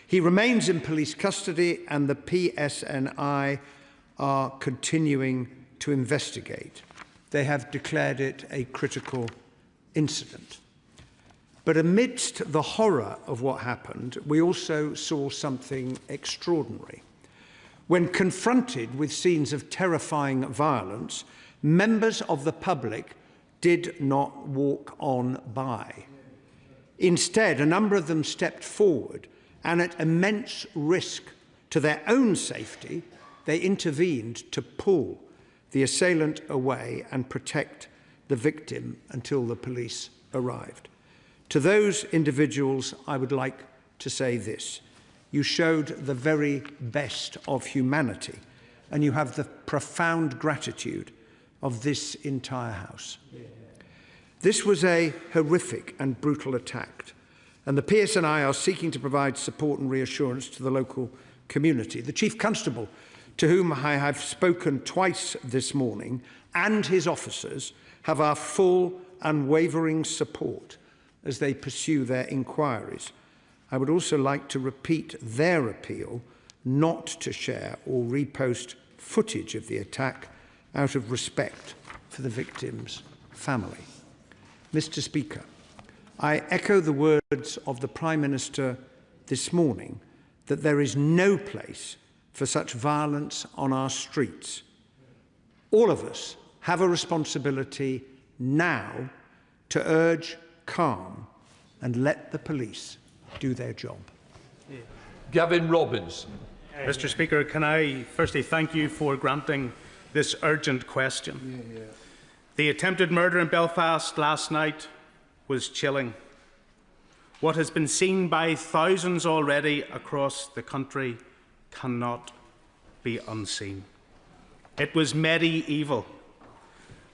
He remains in police custody and the PSNI are continuing to investigate. They have declared it a critical incident. But amidst the horror of what happened, we also saw something extraordinary. When confronted with scenes of terrifying violence, members of the public did not walk on by. Instead, a number of them stepped forward and at immense risk to their own safety, they intervened to pull the assailant away and protect the victim until the police arrived. To those individuals, I would like to say this. You showed the very best of humanity, and you have the profound gratitude of this entire House. This was a horrific and brutal attack, and the PSNI are seeking to provide support and reassurance to the local community. The Chief Constable, to whom I have spoken twice this morning, and his officers have our full unwavering support as they pursue their inquiries. I would also like to repeat their appeal not to share or repost footage of the attack out of respect for the victim's family. Mr. Speaker, I echo the words of the Prime Minister this morning that there is no place for such violence on our streets. All of us have a responsibility now to urge calm and let the police do their job. Gavin Robinson. Mr. Speaker, can I firstly thank you for granting this urgent question. The attempted murder in Belfast last night was chilling. What has been seen by thousands already across the country cannot be unseen. It was medieval.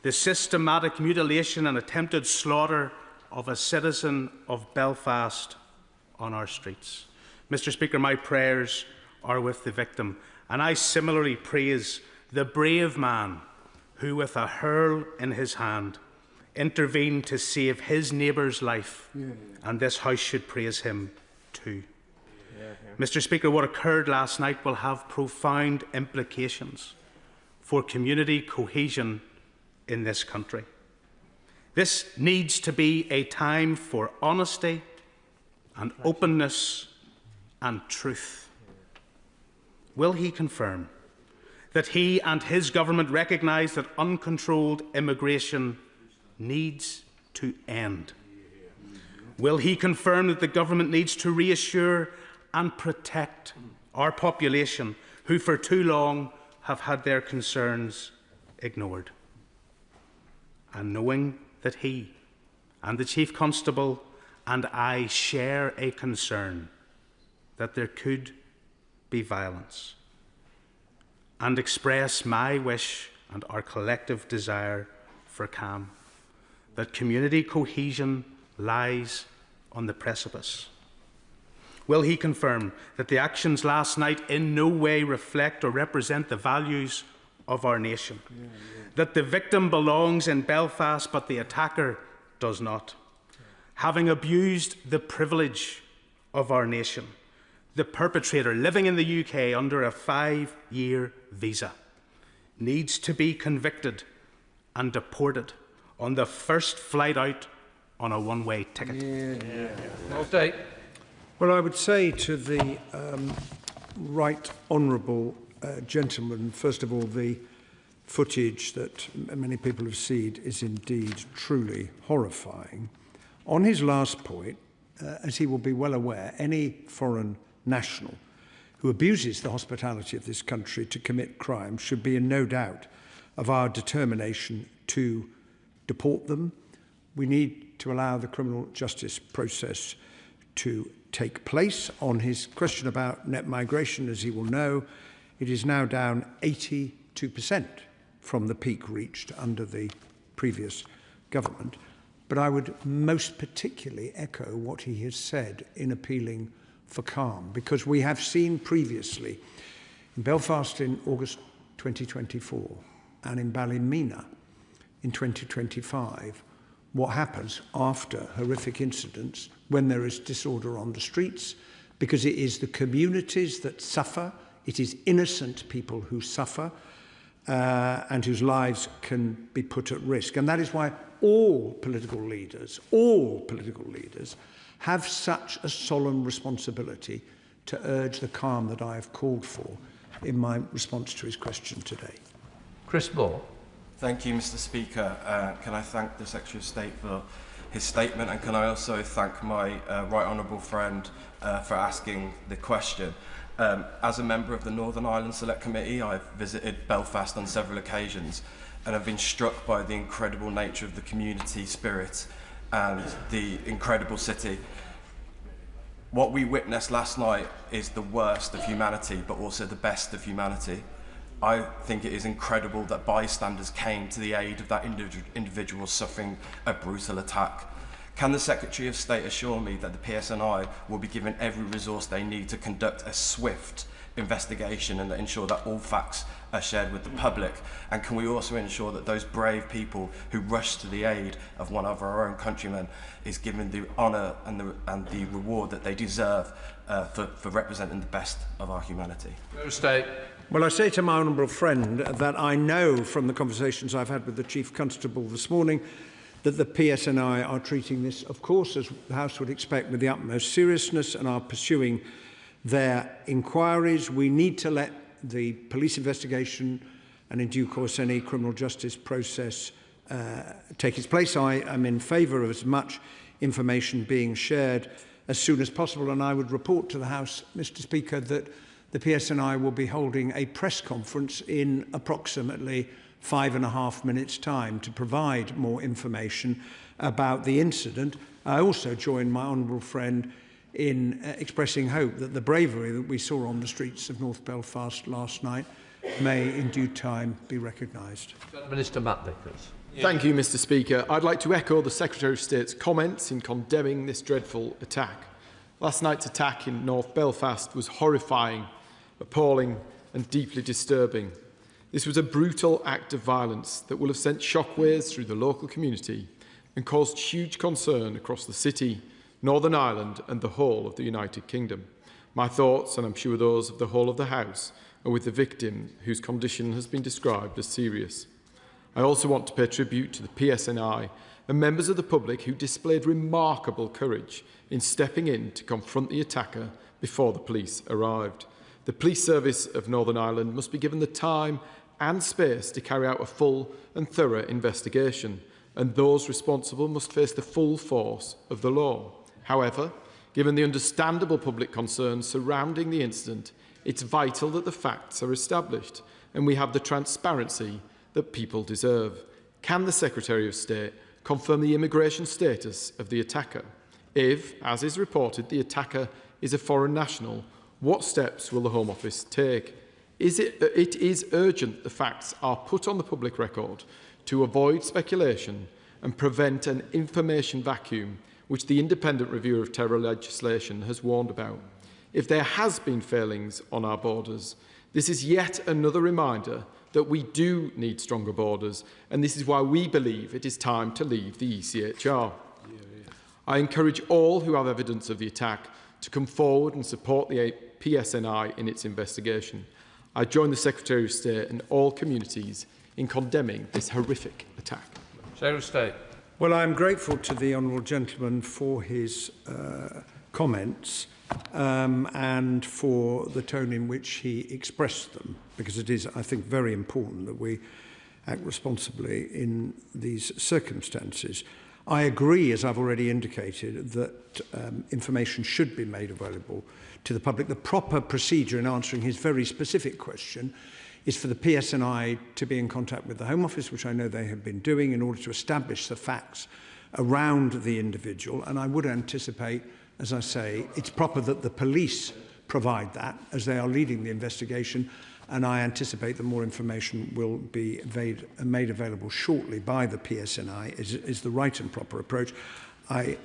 The systematic mutilation and attempted slaughter of a citizen of Belfast on our streets. Mr. Speaker, my prayers are with the victim, and I similarly praise the brave man who, with a hurl in his hand, intervened to save his neighbour's life, and this House should praise him too. Mr. Speaker, what occurred last night will have profound implications for community cohesion in this country. This needs to be a time for honesty and openness and truth. Will he confirm that he and his government recognise that uncontrolled immigration needs to end? Will he confirm that the government needs to reassure and protect our population who for too long have had their concerns ignored? And knowing that he and the Chief Constable and I share a concern that there could be violence, and express my wish and our collective desire for calm, that community cohesion lies on the precipice. Will he confirm that the actions last night in no way reflect or represent the values of our nation? That the victim belongs in Belfast, but the attacker does not? Having abused the privilege of our nation, the perpetrator living in the UK under a 5-year visa needs to be convicted and deported on the first flight out on a one-way ticket. Well, I would say to the right honourable gentleman, first of all, the footage that many people have seen is indeed truly horrifying. On his last point, as he will be well aware, any foreign national who abuses the hospitality of this country to commit crime should be in no doubt of our determination to deport them. We need to allow the criminal justice process to take place. On his question about net migration, as he will know, it is now down 82% from the peak reached under the previous government. But I would most particularly echo what he has said in appealing for calm, because we have seen previously in Belfast in August 2024 and in Ballymena in 2025 what happens after horrific incidents when there is disorder on the streets because it is the communities that suffer. It is innocent people who suffer and whose lives can be put at risk. And that is why all political leaders have such a solemn responsibility to urge the calm that I have called for in my response to his question today. Chris Moore. Thank you, Mr. Speaker. Can I thank the Secretary of State for his statement, and can I also thank my right honourable friend for asking the question. As a member of the Northern Ireland Select Committee, I've visited Belfast on several occasions and have been struck by the incredible nature of the community spirit and the incredible city. What we witnessed last night is the worst of humanity, but also the best of humanity. I think it is incredible that bystanders came to the aid of that individual suffering a brutal attack. Can the Secretary of State assure me that the PSNI will be given every resource they need to conduct a swift investigation and ensure that all facts are shared with the public? And can we also ensure that those brave people who rushed to the aid of one of our own countrymen is given the honour and the reward that they deserve for representing the best of our humanity? State. Well, I say to my honourable friend that I know from the conversations I've had with the Chief Constable this morning that the PSNI are treating this, of course, as the House would expect, with the utmost seriousness and are pursuing their inquiries. We need to let the police investigation and, in due course, any criminal justice process take its place. I am in favour of as much information being shared as soon as possible, and I would report to the House, Mr. Speaker, that the PSNI will be holding a press conference in approximately 5.5 minutes' time to provide more information about the incident. I also join my honourable friend in expressing hope that the bravery that we saw on the streets of North Belfast last night may in due time be recognised. Minister Matt Vickers. Thank you, Mr. Speaker. I'd like to echo the Secretary of State's comments in condemning this dreadful attack. Last night's attack in North Belfast was horrifying, appalling and deeply disturbing. This was a brutal act of violence that will have sent shockwaves through the local community and caused huge concern across the city, Northern Ireland and the whole of the United Kingdom. My thoughts, and I'm sure those of the whole of the House, are with the victim whose condition has been described as serious. I also want to pay tribute to the PSNI and members of the public who displayed remarkable courage in stepping in to confront the attacker before the police arrived. The police service of Northern Ireland must be given the time and space to carry out a full and thorough investigation, and those responsible must face the full force of the law. However, given the understandable public concerns surrounding the incident, it's vital that the facts are established and we have the transparency that people deserve. Can the Secretary of State confirm the immigration status of the attacker? If, as is reported, the attacker is a foreign national, what steps will the Home Office take? It is urgent the facts are put on the public record to avoid speculation and prevent an information vacuum which the Independent Review of Terror legislation has warned about. If there has been failings on our borders, this is yet another reminder that we do need stronger borders, and this is why we believe it is time to leave the ECHR. I encourage all who have evidence of the attack to come forward and support the PSNI in its investigation. I join the Secretary of State and all communities in condemning this horrific attack. Secretary of State. Well, I am grateful to the honourable gentleman for his comments and for the tone in which he expressed them, because it is, I think, very important that we act responsibly in these circumstances. I agree, as I've already indicated, that information should be made available to the public. The proper procedure in answering his very specific question is for the PSNI to be in contact with the Home Office, which I know they have been doing, in order to establish the facts around the individual. And I would anticipate, as I say, it's proper that the police provide that, as they are leading the investigation. And I anticipate that more information will be made available shortly by the PSNI, is the right and proper approach. I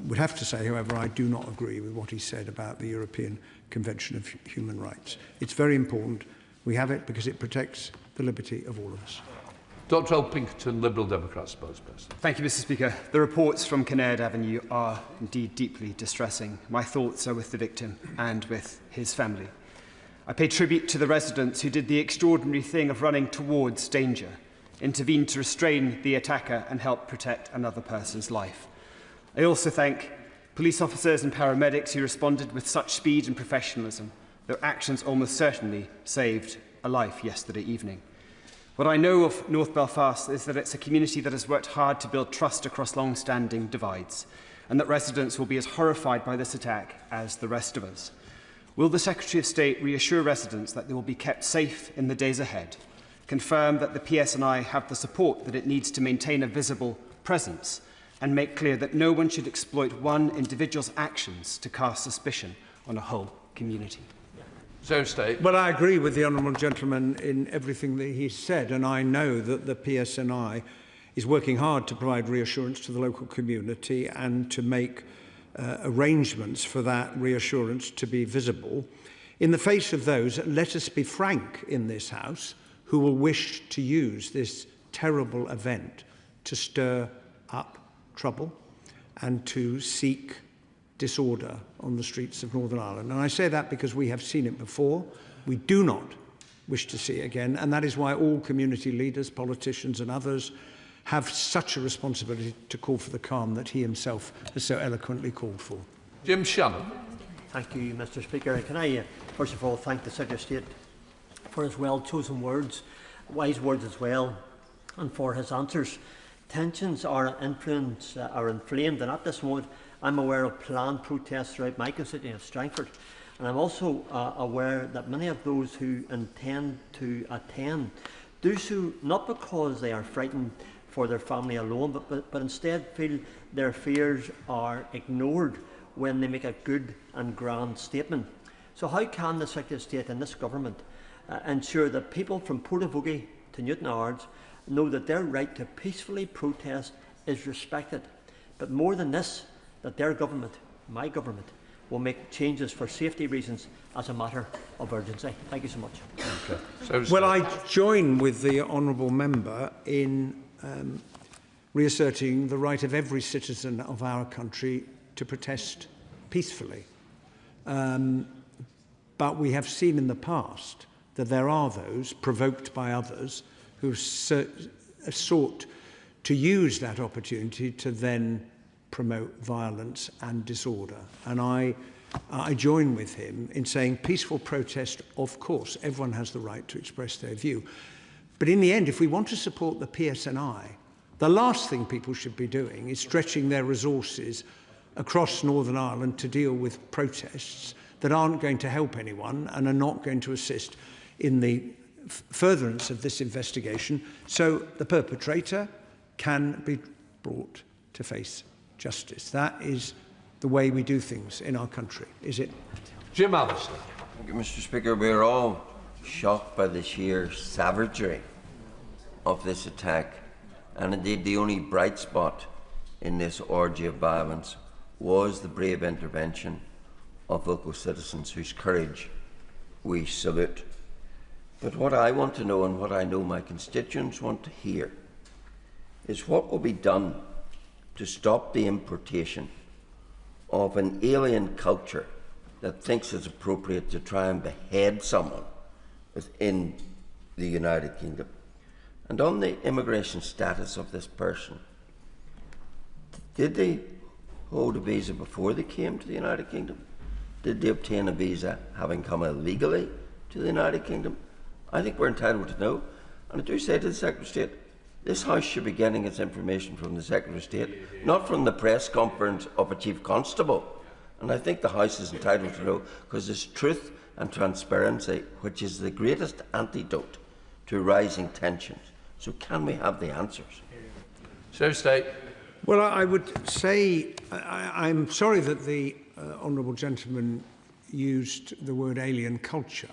would have to say, however, I do not agree with what he said about the European Convention of Human Rights. It's very important we have it because it protects the liberty of all of us. Dr Pinkerton, Liberal Democrat spokesperson. Thank you, Mr Speaker. The reports from Kinnaird Avenue are indeed deeply distressing. My thoughts are with the victim and with his family. I pay tribute to the residents who did the extraordinary thing of running towards danger, intervened to restrain the attacker and help protect another person's life. I also thank police officers and paramedics who responded with such speed and professionalism. Their actions almost certainly saved a life yesterday evening. What I know of North Belfast is that it's a community that has worked hard to build trust across long-standing divides, and that residents will be as horrified by this attack as the rest of us. Will the Secretary of State reassure residents that they will be kept safe in the days ahead, confirm that the PSNI have the support that it needs to maintain a visible presence, and make clear that no one should exploit one individual's actions to cast suspicion on a whole community? State. Well, I agree with the honourable gentleman in everything that he said, and I know that the PSNI is working hard to provide reassurance to the local community and to make arrangements for that reassurance to be visible. In the face of those, let us be frank in this House, who will wish to use this terrible event to stir up trouble and to seek disorder on the streets of Northern Ireland. And I say that because we have seen it before. We do not wish to see it again, and that is why all community leaders, politicians and others have such a responsibility to call for the calm that he himself has so eloquently called for. Jim Shannon. Thank you, Mr Speaker. Can I first of all thank the Secretary of State for his well-chosen words, wise words as well, and for his answers. Tensions are inflamed, and at this moment I'm aware of planned protests throughout my constituency of Strangford, and I'm also aware that many of those who intend to attend do so not because they are frightened for their family alone, but instead feel their fears are ignored when they make a good and grand statement. So how can the Secretary of State and this government ensure that people from Portavogie to Newton Ards know that their right to peacefully protest is respected, but more than this, that their government, my government, will make changes for safety reasons as a matter of urgency? Thank you so much. Okay. Well, I join with the honourable member in reasserting the right of every citizen of our country to protest peacefully. But we have seen in the past that there are those, provoked by others, who sought to use that opportunity to then promote violence and disorder. And I join with him in saying peaceful protest, of course, everyone has the right to express their view. But in the end, if we want to support the PSNI, the last thing people should be doing is stretching their resources across Northern Ireland to deal with protests that aren't going to help anyone and are not going to assist in the furtherance of this investigation, so the perpetrator can be brought to face justice. That is the way we do things in our country, is it? Jim Alistair. Thank you, Mr Speaker. We're all shocked by the sheer savagery of this attack, and indeed the only bright spot in this orgy of violence was the brave intervention of local citizens whose courage we salute. But what I want to know, and what I know my constituents want to hear, is what will be done to stop the importation of an alien culture that thinks it's appropriate to try and behead someone within the United Kingdom. And on the immigration status of this person, did they hold a visa before they came to the United Kingdom? Did they obtain a visa having come illegally to the United Kingdom? I think we're entitled to know. And I do say to the Secretary of State, this House should be getting its information from the Secretary of State, not from the press conference of a Chief Constable. And I think the House is entitled to know, because it's truth and transparency which is the greatest antidote to rising tensions. So can we have the answers? State. Well, I would say I'm sorry that the honourable gentleman used the word alien culture,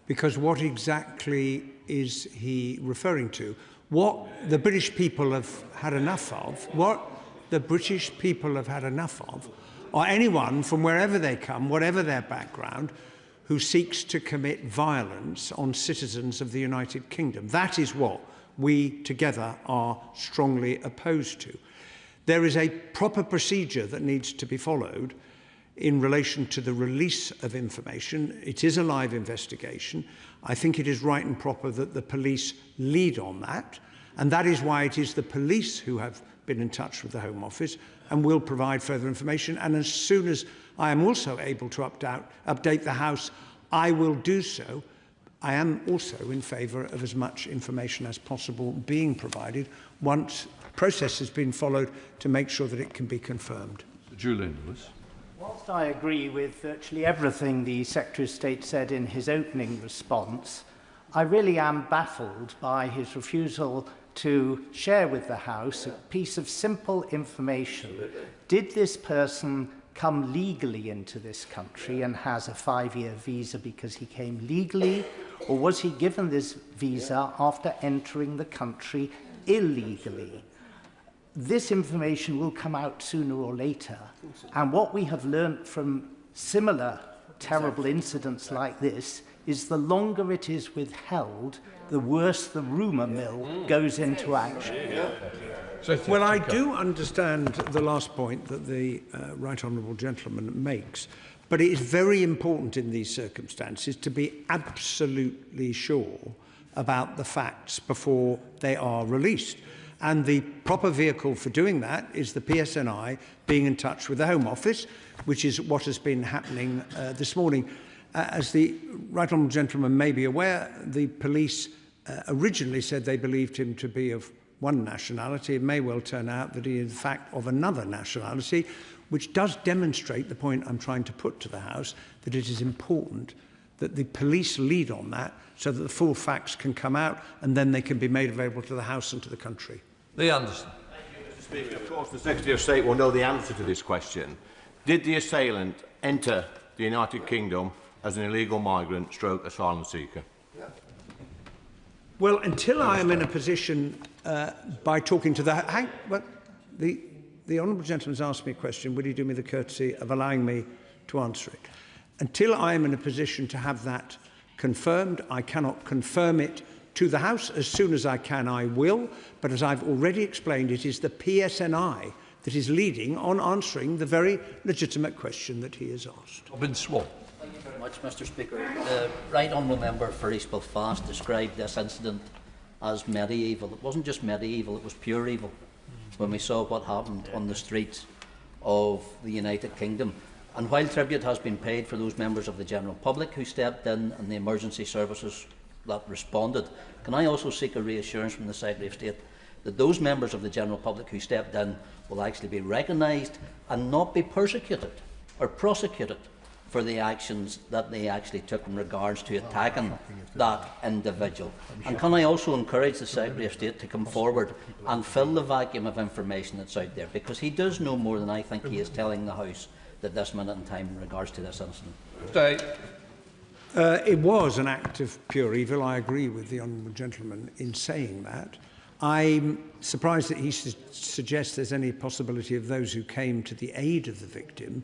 because what exactly is he referring to? What the British people have had enough of, are anyone from wherever they come, whatever their background, who seeks to commit violence on citizens of the United Kingdom. That is what we together are strongly opposed to. There is a proper procedure that needs to be followed in relation to the release of information. It is a live investigation. I think it is right and proper that the police lead on that, and that is why it is the police who have been in touch with the Home Office and will provide further information. And as soon as I am also able to update the House, I will do so. I am also in favour of as much information as possible being provided once process has been followed to make sure that it can be confirmed. Julian Lewis. Whilst I agree with virtually everything the Secretary of State said in his opening response, I really am baffled by his refusal to share with the House a piece of simple information. Did this person come legally into this country and has a 5-year visa because he came legally, or was he given this visa after entering the country illegally? This information will come out sooner or later, and what we have learnt from similar terrible incidents like this is the longer it is withheld, the worse the rumour mill goes into action. Well, I do understand the last point that the Right Honourable Gentleman makes, but it is very important in these circumstances to be absolutely sure about the facts before they are released. And the proper vehicle for doing that is the PSNI being in touch with the Home Office, which is what has been happening this morning. As the Right Honourable Gentleman may be aware, the police originally said they believed him to be of one nationality. It may well turn out that he is in fact of another nationality, which does demonstrate the point I'm trying to put to the House, that it is important that the police lead on that so that the full facts can come out and then they can be made available to the House and to the country. Lee Anderson. Mr. Speaker, of course the Secretary of State will know the answer to this question. Did the assailant enter the United Kingdom as an illegal migrant stroke asylum seeker? Well, until I am in a position by talking to the Honourable Gentleman's asked me a question, would he do me the courtesy of allowing me to answer it? Until I am in a position to have that confirmed, I cannot confirm it to the House. As soon as I can, I will. But as I've already explained, it is the PSNI that is leading on answering the very legitimate question that he has asked. Robin Swan. Thank you very much, Mr. Speaker. The Right Honourable Member for East Belfast described this incident as medieval. It wasn't just medieval, it was pure evil when we saw what happened on the streets of the United Kingdom. And while tribute has been paid for those members of the general public who stepped in and the emergency services that responded, can I also seek a reassurance from the Secretary of State that those members of the general public who stepped in will actually be recognised and not be persecuted or prosecuted for the actions that they actually took in regards to attacking that individual? And can I also encourage the Secretary of State to come forward and fill the vacuum of information that's out there, because he does know more than I think he is telling the House at this minute in time in regards to this incident? It was an act of pure evil. I agree with the Honourable Gentleman in saying that. I'm surprised that he suggests there's any possibility of those who came to the aid of the victim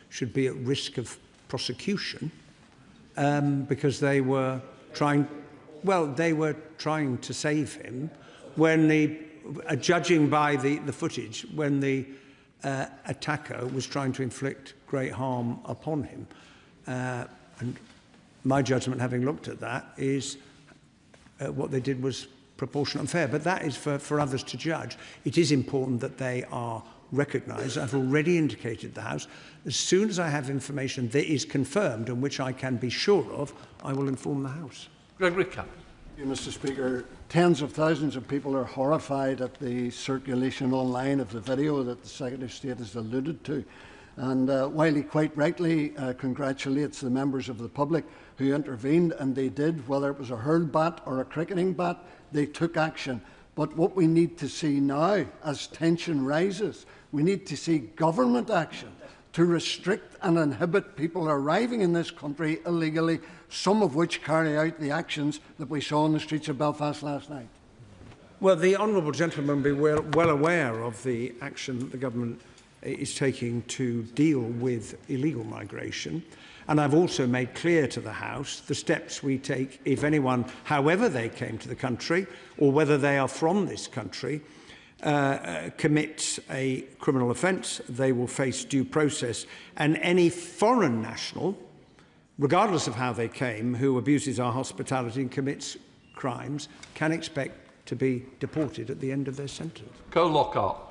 should be at risk of prosecution because they were trying to save him when judging by the footage, when the attacker was trying to inflict great harm upon him. And my judgment, having looked at that, is what they did was proportionate and fair. But that is for others to judge. It is important that they are recognised. I've already indicated the House. As soon as I have information that is confirmed and which I can be sure of, I will inform the House. Gregory Campbell. Mr. Speaker, tens of thousands of people are horrified at the circulation online of the video that the Secretary of State has alluded to. And while he quite rightly congratulates the members of the public who intervened, and they did, whether it was a hurled bat or a cricketing bat, they took action. But what we need to see now, as tension rises, we need to see government action to restrict and inhibit people arriving in this country illegally, some of which carry out the actions that we saw on the streets of Belfast last night. Well, the Honourable Gentleman will be well aware of the action that the government is taking to deal with illegal migration. And I've also made clear to the House the steps we take if anyone, however they came to the country or whether they are from this country, commits a criminal offence, they will face due process. And any foreign national, regardless of how they came, who abuses our hospitality and commits crimes, can expect to be deported at the end of their sentence. Co Lockhart.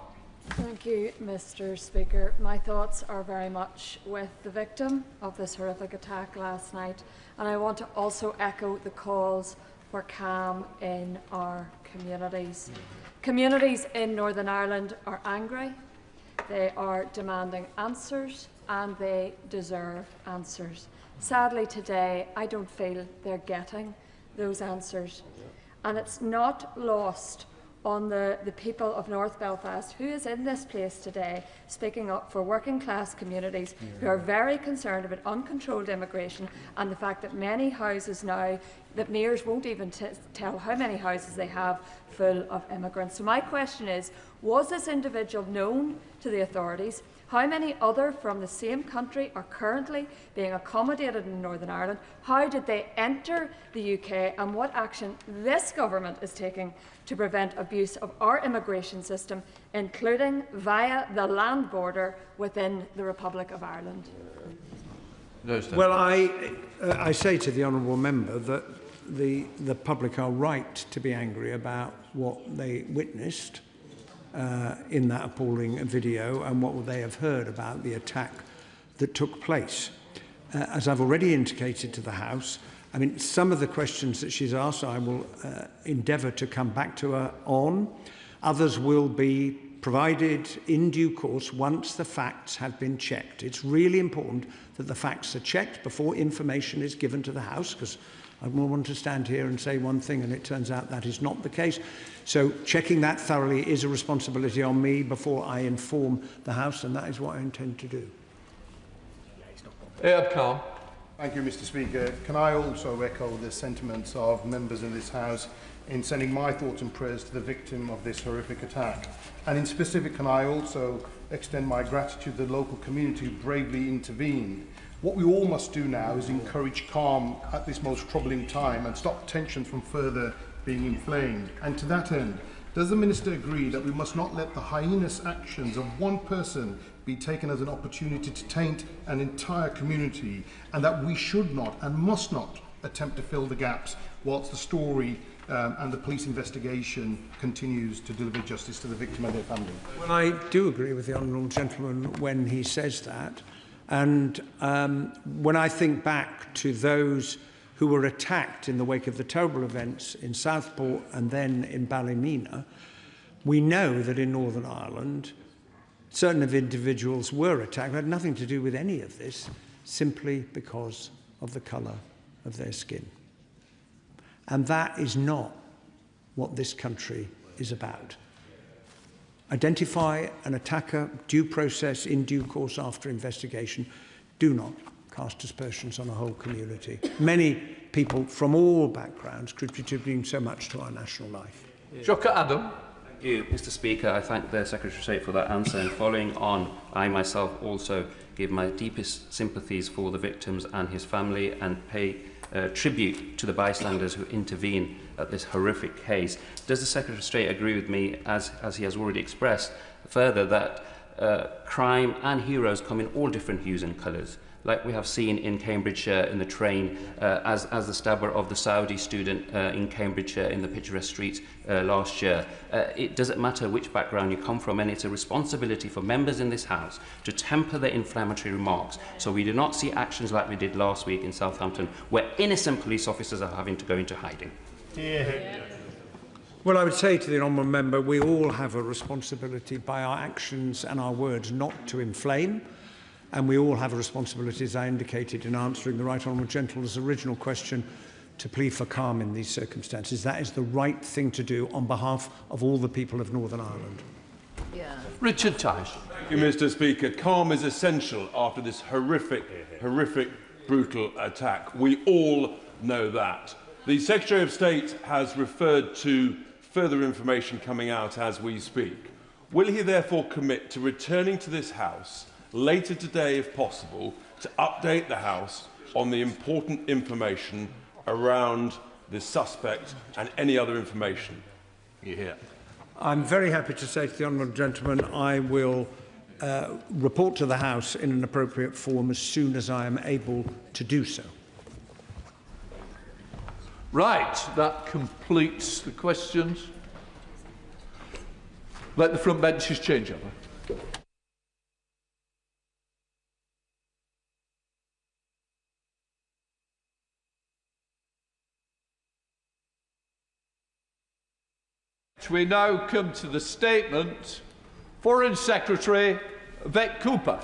Thank you, Mr. Speaker. My thoughts are very much with the victim of this horrific attack last night, and I want to also echo the calls for calm in our communities. Communities in Northern Ireland are angry, they are demanding answers, and they deserve answers. Sadly today, I don't feel they're getting those answers. And it's not lost on the people of North Belfast, who is in this place today speaking up for working class communities who are very concerned about uncontrolled immigration and the fact that many houses now, that mayors won't even tell how many houses they have full of immigrants. So my question is, was this individual known to the authorities? How many other from the same country are currently being accommodated in Northern Ireland? How did they enter the UK? And what action this government is taking to prevent abuse of our immigration system, including via the land border within the Republic of Ireland? Well, I say to the honourable member that the public are right to be angry about what they witnessed in that appalling video and what they have heard about the attack that took place. As I've already indicated to the House, I mean, some of the questions that she's asked I will endeavour to come back to her on. Others will be provided in due course once the facts have been checked. It's really important that the facts are checked before information is given to the House, because I won't want to stand here and say one thing and it turns out that is not the case. So checking that thoroughly is a responsibility on me before I inform the House, and that is what I intend to do. Khan. Thank you, Mr. Speaker. Can I also echo the sentiments of members in this House in sending my thoughts and prayers to the victim of this horrific attack? And in specific, can I also extend my gratitude to the local community who bravely intervened? What we all must do now is encourage calm at this most troubling time and stop tensions from further being inflamed. And to that end, does the Minister agree that we must not let the heinous actions of one person be taken as an opportunity to taint an entire community, and that we should not and must not attempt to fill the gaps whilst the story and the police investigation continues to deliver justice to the victim and their family? Well, I do agree with the honourable gentleman when he says that. And when I think back to those who were attacked in the wake of the terrible events in Southport and then in Ballymena, we know that in Northern Ireland, certain of individuals were attacked. It had nothing to do with any of this, simply because of the colour of their skin. And that is not what this country is about. Identify an attacker, due process in due course after investigation. Do not cast aspersions on a whole community. Many people from all backgrounds contributing so much to our national life. Shocker Adam. Thank you, Mr. Speaker. I thank the Secretary of State for that answer. And following on, I myself also give my deepest sympathies for the victims and his family and pay tribute to the bystanders who intervene at this horrific case. Does the Secretary of State agree with me, as he has already expressed, further that crime and heroes come in all different hues and colours, like we have seen in Cambridgeshire in the train, as the stabber of the Saudi student in Cambridgeshire in the picturesque streets last year. It doesn't matter which background you come from, and it's a responsibility for members in this House to temper their inflammatory remarks so we do not see actions like we did last week in Southampton, where innocent police officers are having to go into hiding. Well, I would say to the honourable member, we all have a responsibility by our actions and our words not to inflame. And we all have a responsibility, as I indicated in answering the Right Honourable Gentleman's original question, to plead for calm in these circumstances. That is the right thing to do on behalf of all the people of Northern Ireland. Richard Tice. Thank you, Mr. Speaker. Calm is essential after this horrific, brutal attack. We all know that. The Secretary of State has referred to further information coming out as we speak. Will he therefore commit to returning to this House later today, if possible, to update the House on the important information around the suspect and any other information you hear? I'm very happy to say to the honourable gentleman I will report to the House in an appropriate form as soon as I am able to do so. Right, that completes the questions. Let the front benches change over. We now come to the statement. Foreign Secretary Vet Cooper.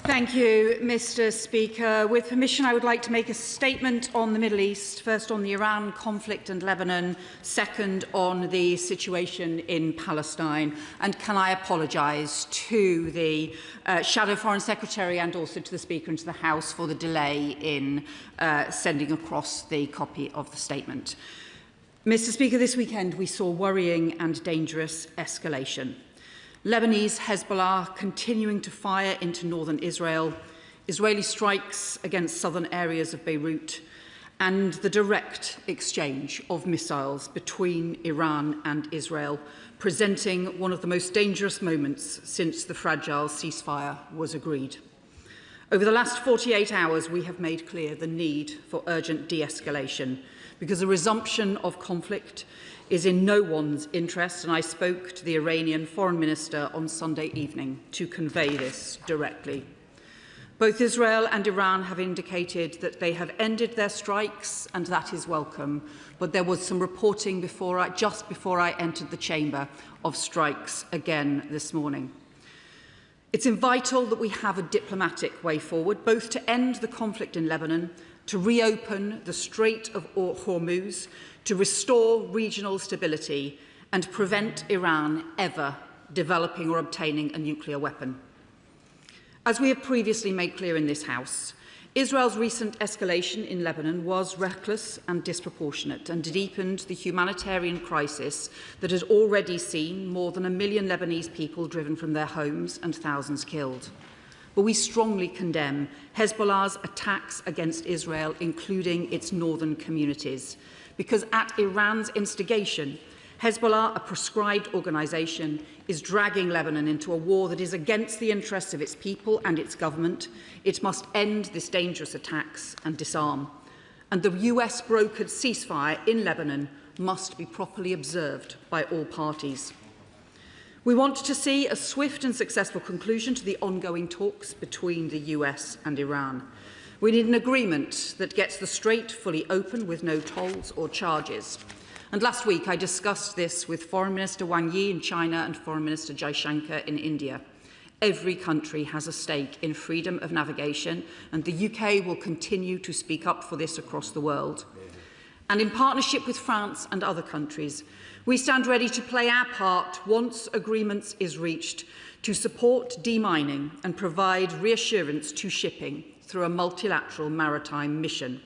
Thank you, Mr. Speaker. With permission, I would like to make a statement on the Middle East, first on the Iran conflict and Lebanon, second on the situation in Palestine. And can I apologise to the Shadow Foreign Secretary and also to the Speaker and to the House for the delay in sending across the copy of the statement. Mr. Speaker, this weekend we saw worrying and dangerous escalation. Lebanese Hezbollah continuing to fire into northern Israel, Israeli strikes against southern areas of Beirut, and the direct exchange of missiles between Iran and Israel, presenting one of the most dangerous moments since the fragile ceasefire was agreed. Over the last 48 hours, we have made clear the need for urgent de-escalation, because a resumption of conflict is in no one's interest, and I spoke to the Iranian Foreign Minister on Sunday evening to convey this directly. Both Israel and Iran have indicated that they have ended their strikes, and that is welcome, but there was some reporting just before I entered the chamber of strikes again this morning. It's vital that we have a diplomatic way forward, both to end the conflict in Lebanon, to reopen the Strait of Hormuz, to restore regional stability and prevent Iran ever developing or obtaining a nuclear weapon. As we have previously made clear in this House, Israel's recent escalation in Lebanon was reckless and disproportionate and deepened the humanitarian crisis that has already seen more than 1 million Lebanese people driven from their homes and thousands killed. But we strongly condemn Hezbollah's attacks against Israel, including its northern communities, because at Iran's instigation, Hezbollah, a proscribed organisation, is dragging Lebanon into a war that is against the interests of its people and its government. It must end this dangerous attacks and disarm. And the US-brokered ceasefire in Lebanon must be properly observed by all parties. We want to see a swift and successful conclusion to the ongoing talks between the US and Iran. We need an agreement that gets the strait fully open with no tolls or charges. And last week I discussed this with Foreign Minister Wang Yi in China and Foreign Minister Jaishankar in India. Every country has a stake in freedom of navigation, and the UK will continue to speak up for this across the world. And in partnership with France and other countries, we stand ready to play our part once agreement is reached to support demining and provide reassurance to shipping through a multilateral maritime mission.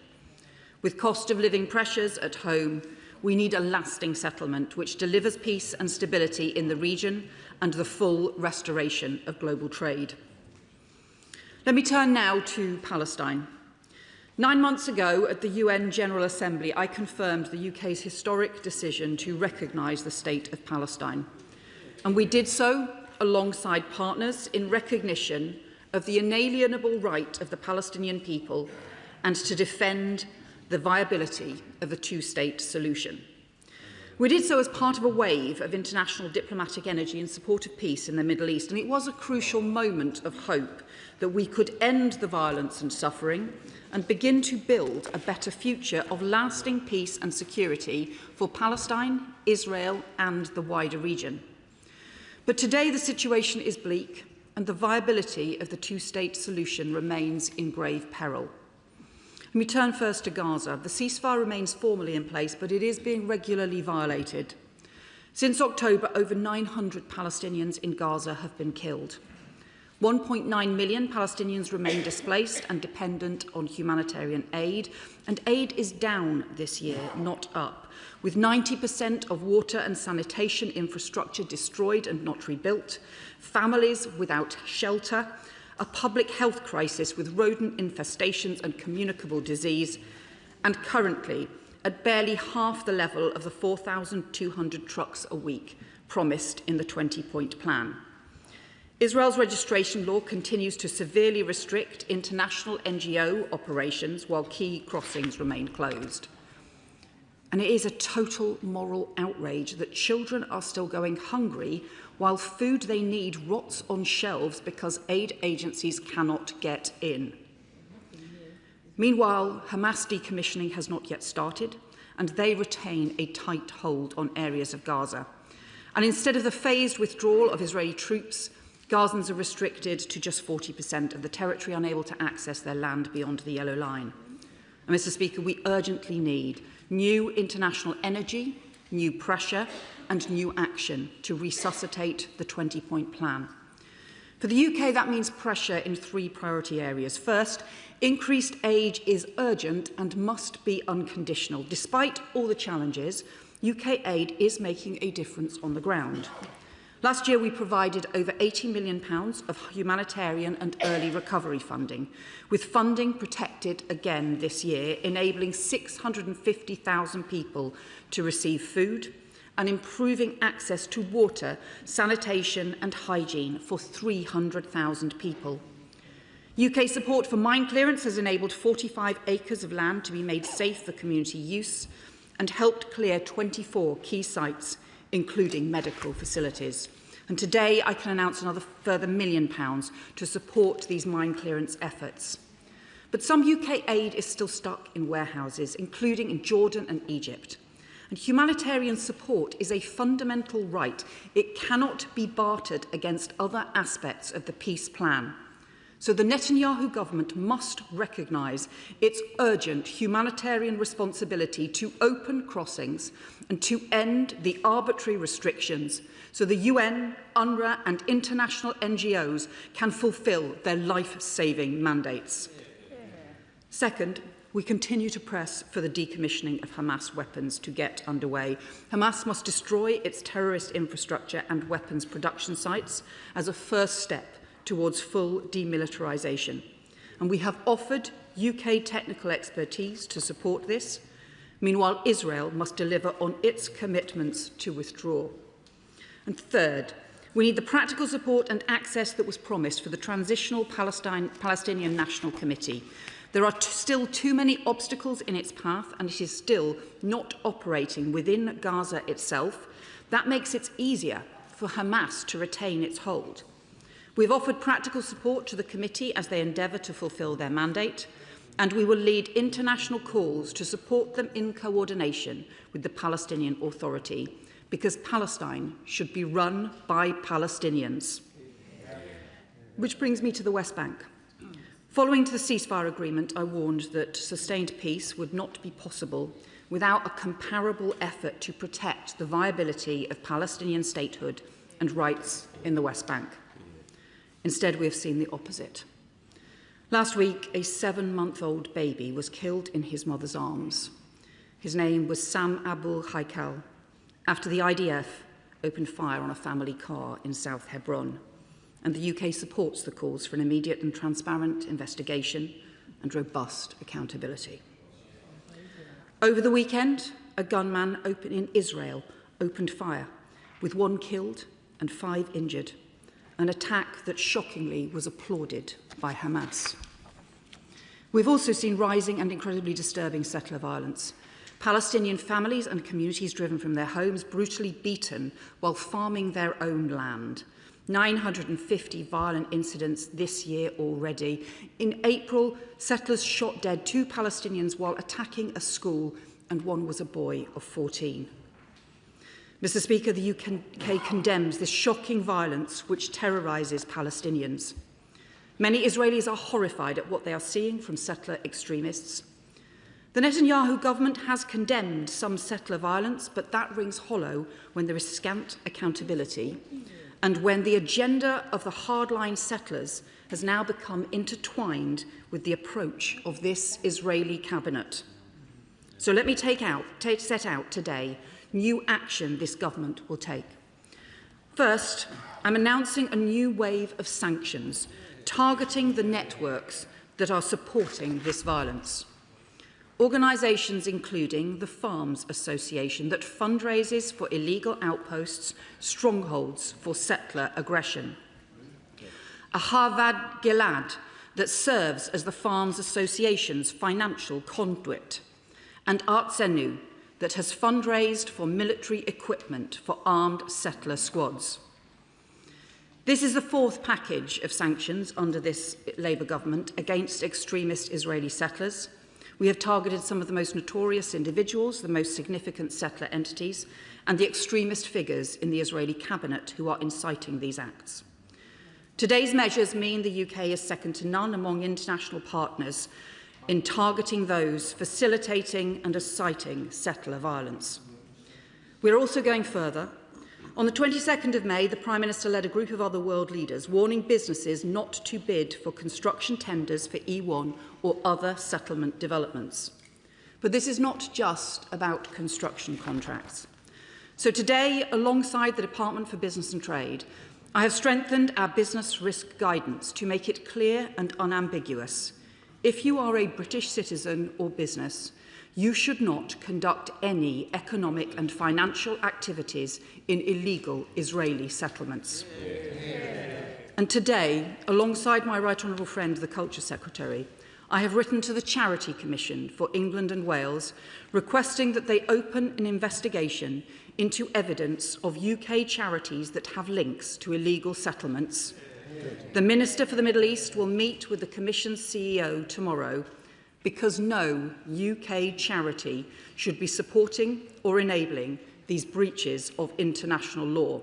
With cost of living pressures at home, we need a lasting settlement which delivers peace and stability in the region and the full restoration of global trade. Let me turn now to Palestine. 9 months ago, at the UN General Assembly, I confirmed the UK's historic decision to recognise the State of Palestine. And we did so alongside partners in recognition of the inalienable right of the Palestinian people and to defend the viability of a two-state solution. We did so as part of a wave of international diplomatic energy in support of peace in the Middle East, and it was a crucial moment of hope that we could end the violence and suffering and begin to build a better future of lasting peace and security for Palestine, Israel and the wider region. But today the situation is bleak and the viability of the two-state solution remains in grave peril. Let me turn first to Gaza. The ceasefire remains formally in place, but it is being regularly violated. Since October, over 900 Palestinians in Gaza have been killed. 1.9 million Palestinians remain displaced and dependent on humanitarian aid, and aid is down this year, not up, with 90% of water and sanitation infrastructure destroyed and not rebuilt, families without shelter, a public health crisis with rodent infestations and communicable disease, and currently at barely half the level of the 4,200 trucks a week promised in the 20-point plan. Israel's registration law continues to severely restrict international NGO operations while key crossings remain closed. And it is a total moral outrage that children are still going hungry while food they need rots on shelves because aid agencies cannot get in. Meanwhile, Hamas decommissioning has not yet started, and they retain a tight hold on areas of Gaza. And instead of the phased withdrawal of Israeli troops, Gazans are restricted to just 40% of the territory, unable to access their land beyond the yellow line. And Mr. Speaker, we urgently need new international energy, new pressure and new action to resuscitate the 20-point plan. For the UK, that means pressure in 3 priority areas. First, increased aid is urgent and must be unconditional. Despite all the challenges, UK aid is making a difference on the ground. Last year, we provided over £80 million of humanitarian and early recovery funding, with funding protected again this year, enabling 650,000 people to receive food and improving access to water, sanitation and hygiene for 300,000 people. UK support for mine clearance has enabled 45 acres of land to be made safe for community use and helped clear 24 key sites, including medical facilities. And today I can announce another further £1 million to support these mine clearance efforts. But some UK aid is still stuck in warehouses, including in Jordan and Egypt. And humanitarian support is a fundamental right. It cannot be bartered against other aspects of the peace plan. So the Netanyahu government must recognise its urgent humanitarian responsibility to open crossings and to end the arbitrary restrictions so the UN, UNRWA and international NGOs can fulfil their life-saving mandates. Second, we continue to press for the decommissioning of Hamas weapons to get underway. Hamas must destroy its terrorist infrastructure and weapons production sites as a first step towards full demilitarisation. And we have offered UK technical expertise to support this. Meanwhile, Israel must deliver on its commitments to withdraw. And third, we need the practical support and access that was promised for the Transitional Palestinian National Committee. There are still too many obstacles in its path, and it is still not operating within Gaza itself. That makes it easier for Hamas to retain its hold. We have offered practical support to the committee as they endeavour to fulfil their mandate, and we will lead international calls to support them in coordination with the Palestinian Authority, because Palestine should be run by Palestinians. Which brings me to the West Bank. Following to the ceasefire agreement, I warned that sustained peace would not be possible without a comparable effort to protect the viability of Palestinian statehood and rights in the West Bank. Instead, we have seen the opposite. Last week, a 7-month-old baby was killed in his mother's arms. His name was Sam Abu Haikal, after the IDF opened fire on a family car in South Hebron. And the UK supports the calls for an immediate and transparent investigation and robust accountability. Over the weekend, a gunman in Israel opened fire, with 1 killed and 5 injured, an attack that shockingly was applauded by Hamas. We've also seen rising and incredibly disturbing settler violence. Palestinian families and communities driven from their homes, brutally beaten while farming their own land. 950 violent incidents this year already. In April, settlers shot dead 2 Palestinians while attacking a school, and 1 was a boy of 14. Mr. Speaker, the UK condemns this shocking violence which terrorises Palestinians. Many Israelis are horrified at what they are seeing from settler extremists. The Netanyahu government has condemned some settler violence, but that rings hollow when there is scant accountability and when the agenda of the hardline settlers has now become intertwined with the approach of this Israeli cabinet. So let me set out today new action this government will take. First, I'm announcing a new wave of sanctions targeting the networks that are supporting this violence. Organisations including the Farms Association that fundraises for illegal outposts, strongholds for settler aggression. A Harvad Gilad that serves as the Farms Association's financial conduit. And Artsenu that has fundraised for military equipment for armed settler squads. This is the fourth package of sanctions under this Labour government against extremist Israeli settlers. We have targeted some of the most notorious individuals, the most significant settler entities, and the extremist figures in the Israeli cabinet who are inciting these acts. Today's measures mean the UK is second to none among international partners in targeting those facilitating and inciting settler violence. We're also going further. On the 22nd of May, the Prime Minister led a group of other world leaders warning businesses not to bid for construction tenders for E1 or other settlement developments. But this is not just about construction contracts. So today, alongside the Department for Business and Trade, I have strengthened our business risk guidance to make it clear and unambiguous. If you are a British citizen or business, you should not conduct any economic and financial activities in illegal Israeli settlements. And today, alongside my Right Honourable friend, the Culture Secretary, I have written to the Charity Commission for England and Wales, requesting that they open an investigation into evidence of UK charities that have links to illegal settlements. The Minister for the Middle East will meet with the Commission's CEO tomorrow, because no UK charity should be supporting or enabling these breaches of international law.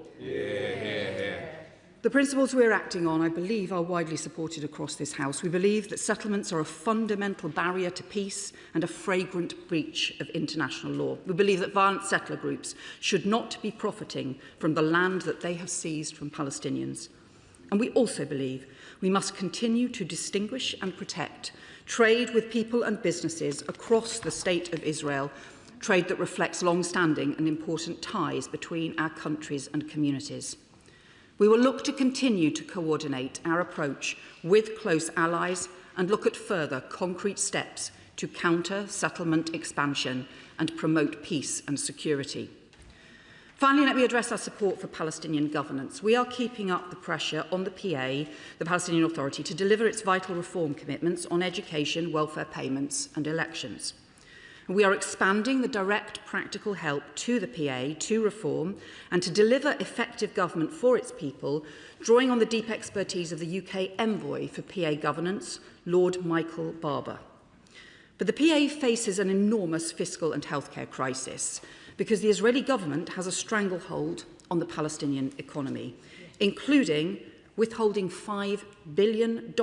The principles we're acting on, I believe, are widely supported across this House. We believe that settlements are a fundamental barrier to peace and a flagrant breach of international law. We believe that violent settler groups should not be profiting from the land that they have seized from Palestinians. And we also believe we must continue to distinguish and protect trade with people and businesses across the State of Israel, trade that reflects long-standing and important ties between our countries and communities. We will look to continue to coordinate our approach with close allies and look at further concrete steps to counter settlement expansion and promote peace and security. Finally, let me address our support for Palestinian governance. We are keeping up the pressure on the PA, the Palestinian Authority, to deliver its vital reform commitments on education, welfare payments and elections. We are expanding the direct practical help to the PA to reform and to deliver effective government for its people, drawing on the deep expertise of the UK Envoy for PA Governance, Lord Michael Barber. But the PA faces an enormous fiscal and healthcare crisis, because the Israeli government has a stranglehold on the Palestinian economy, including withholding $5 billion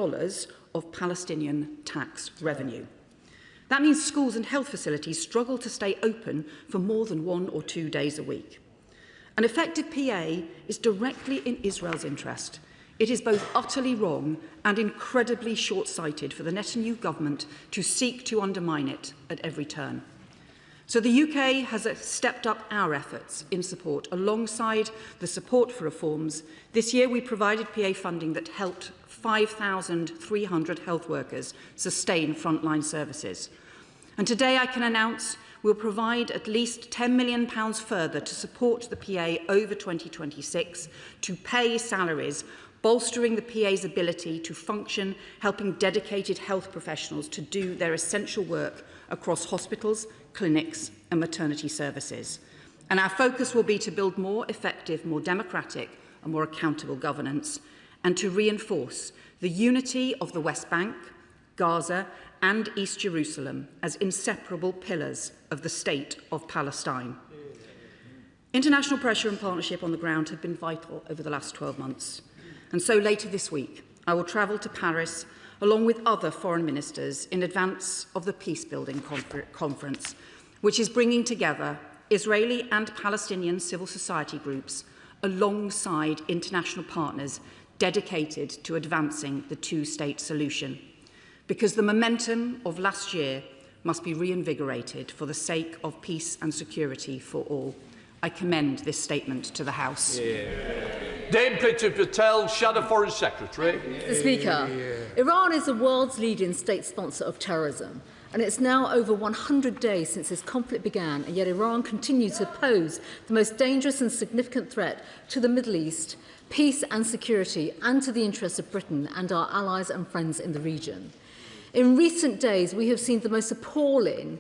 of Palestinian tax revenue. That means schools and health facilities struggle to stay open for more than 1 or 2 days a week. An effective PA is directly in Israel's interest. It is both utterly wrong and incredibly short-sighted for the Netanyahu government to seek to undermine it at every turn. So the UK has stepped up our efforts in support. Alongside the support for reforms, this year we provided PA funding that helped 5,300 health workers sustain frontline services. And today I can announce we'll provide at least £10 million further to support the PA over 2026 to pay salaries, bolstering the PA's ability to function, helping dedicated health professionals to do their essential work across hospitals, clinics and maternity services. And our focus will be to build more effective, more democratic and more accountable governance, and to reinforce the unity of the West Bank, Gaza and East Jerusalem as inseparable pillars of the State of Palestine. International pressure and partnership on the ground have been vital over the last 12 months. And so later this week, I will travel to Paris along with other foreign ministers in advance of the peace-building conference, which is bringing together Israeli and Palestinian civil society groups alongside international partners dedicated to advancing the two-state solution. Because the momentum of last year must be reinvigorated for the sake of peace and security for all. I commend this statement to the House. Dame Priti Patel, Shadow Foreign Secretary. Mr. Speaker, Iran is the world's leading state sponsor of terrorism, and it's now over 100 days since this conflict began, and yet Iran continues to pose the most dangerous and significant threat to the Middle East, peace and security, and to the interests of Britain and our allies and friends in the region. In recent days, we have seen the most appalling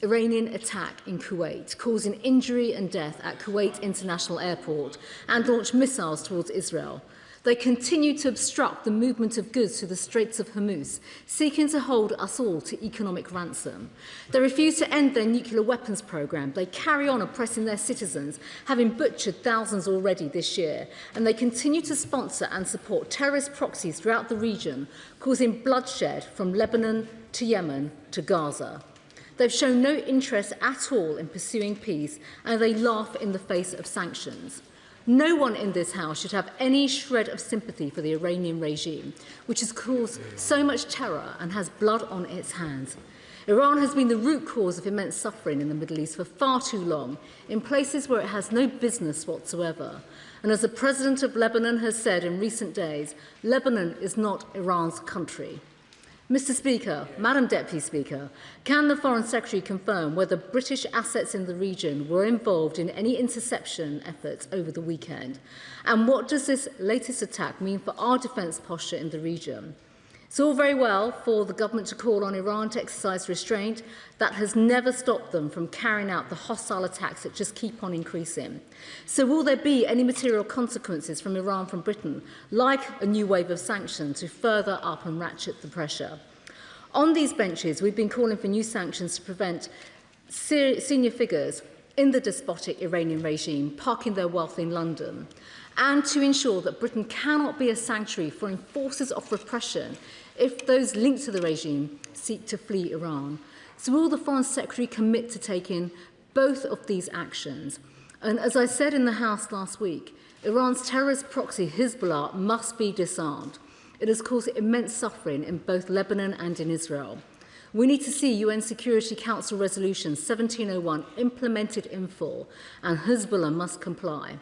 Iranian attack in Kuwait, causing injury and death at Kuwait International Airport, and launched missiles towards Israel. They continue to obstruct the movement of goods through the Straits of Hormuz, seeking to hold us all to economic ransom. They refuse to end their nuclear weapons program. They carry on oppressing their citizens, having butchered thousands already this year. And they continue to sponsor and support terrorist proxies throughout the region, causing bloodshed from Lebanon to Yemen to Gaza. They've shown no interest at all in pursuing peace, and they laugh in the face of sanctions. No one in this House should have any shred of sympathy for the Iranian regime, which has caused so much terror and has blood on its hands. Iran has been the root cause of immense suffering in the Middle East for far too long, in places where it has no business whatsoever. And as the President of Lebanon has said in recent days, Lebanon is not Iran's country. Mr. Speaker, Madam Deputy Speaker, can the Foreign Secretary confirm whether British assets in the region were involved in any interception efforts over the weekend? And what does this latest attack mean for our defence posture in the region? It's all very well for the government to call on Iran to exercise restraint. That has never stopped them from carrying out the hostile attacks that just keep on increasing. So will there be any material consequences from Iran from Britain, like a new wave of sanctions to further up and ratchet the pressure? On these benches, we've been calling for new sanctions to prevent senior figures in the despotic Iranian regime parking their wealth in London, and to ensure that Britain cannot be a sanctuary for enforcers of repression if those linked to the regime seek to flee Iran. So will the Foreign Secretary commit to taking both of these actions? And as I said in the House last week, Iran's terrorist proxy Hezbollah must be disarmed. It has caused immense suffering in both Lebanon and in Israel. We need to see UN Security Council Resolution 1701 implemented in full, and Hezbollah must comply.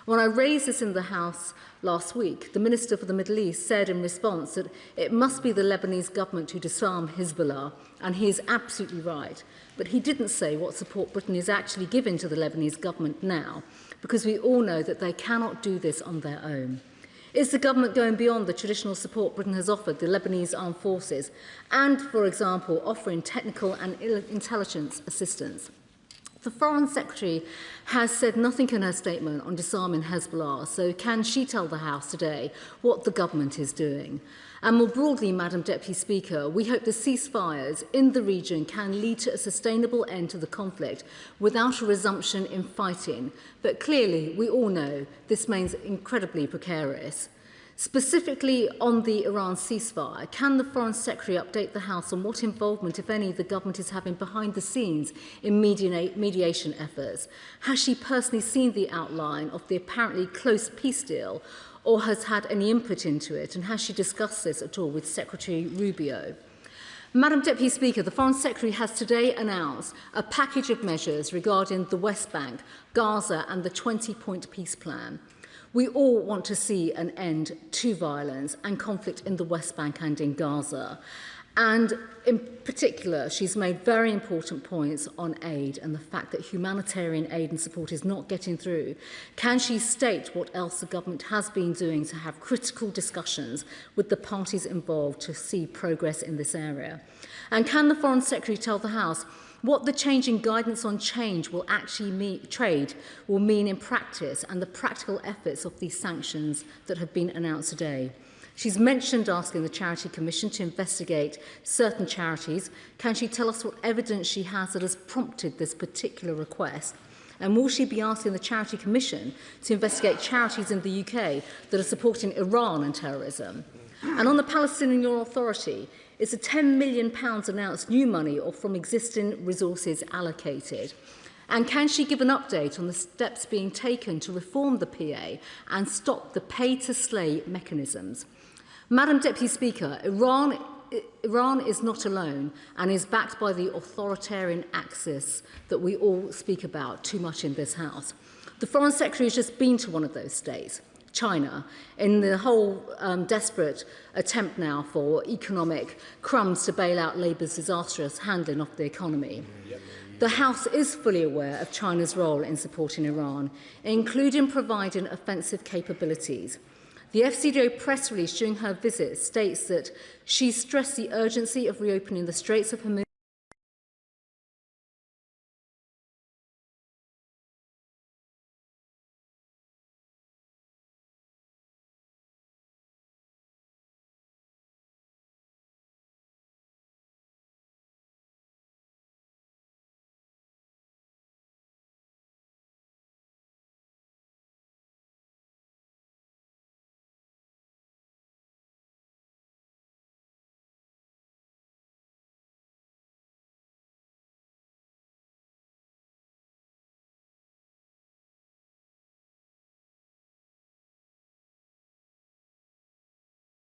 When I raised this in the House last week, the Minister for the Middle East said in response that it must be the Lebanese government who disarm Hezbollah, and he is absolutely right. But he didn't say what support Britain is actually giving to the Lebanese government now, because we all know that they cannot do this on their own. Is the government going beyond the traditional support Britain has offered the Lebanese armed forces and, for example, offering technical and intelligence assistance? The Foreign Secretary has said nothing in her statement on disarming Hezbollah, so can she tell the House today what the government is doing? And more broadly, Madam Deputy Speaker, we hope the ceasefires in the region can lead to a sustainable end to the conflict without a resumption in fighting. But clearly, we all know this remains incredibly precarious. Specifically on the Iran ceasefire, can the Foreign Secretary update the House on what involvement, if any, the government is having behind the scenes in mediation efforts? Has she personally seen the outline of the apparently close peace deal, or has had any input into it, and has she discussed this at all with Secretary Rubio? Madam Deputy Speaker, the Foreign Secretary has today announced a package of measures regarding the West Bank, Gaza and the 20-point peace plan. We all want to see an end to violence and conflict in the West Bank and in Gaza. And in particular, she's made very important points on aid and the fact that humanitarian aid and support is not getting through. Can she state what else the government has been doing to have critical discussions with the parties involved to see progress in this area? And can the Foreign Secretary tell the House what the changing guidance on change will actually mean, trade will mean in practice, and the practical efforts of these sanctions that have been announced today? She's mentioned asking the Charity Commission to investigate certain charities. Can she tell us what evidence she has that has prompted this particular request? And will she be asking the Charity Commission to investigate charities in the UK that are supporting Iran and terrorism? And on the Palestinian Authority, is the £10 million announced new money or from existing resources allocated? And can she give an update on the steps being taken to reform the PA and stop the pay-to-slay mechanisms? Madam Deputy Speaker, Iran is not alone and is backed by the authoritarian axis that we all speak about too much in this House. The Foreign Secretary has just been to one of those states. China in the whole desperate attempt now for economic crumbs to bail out Labour's disastrous handling of the economy. The House is fully aware of China's role in supporting Iran, including providing offensive capabilities. The FCDO press release during her visit states that she stressed the urgency of reopening the Straits of Hormuz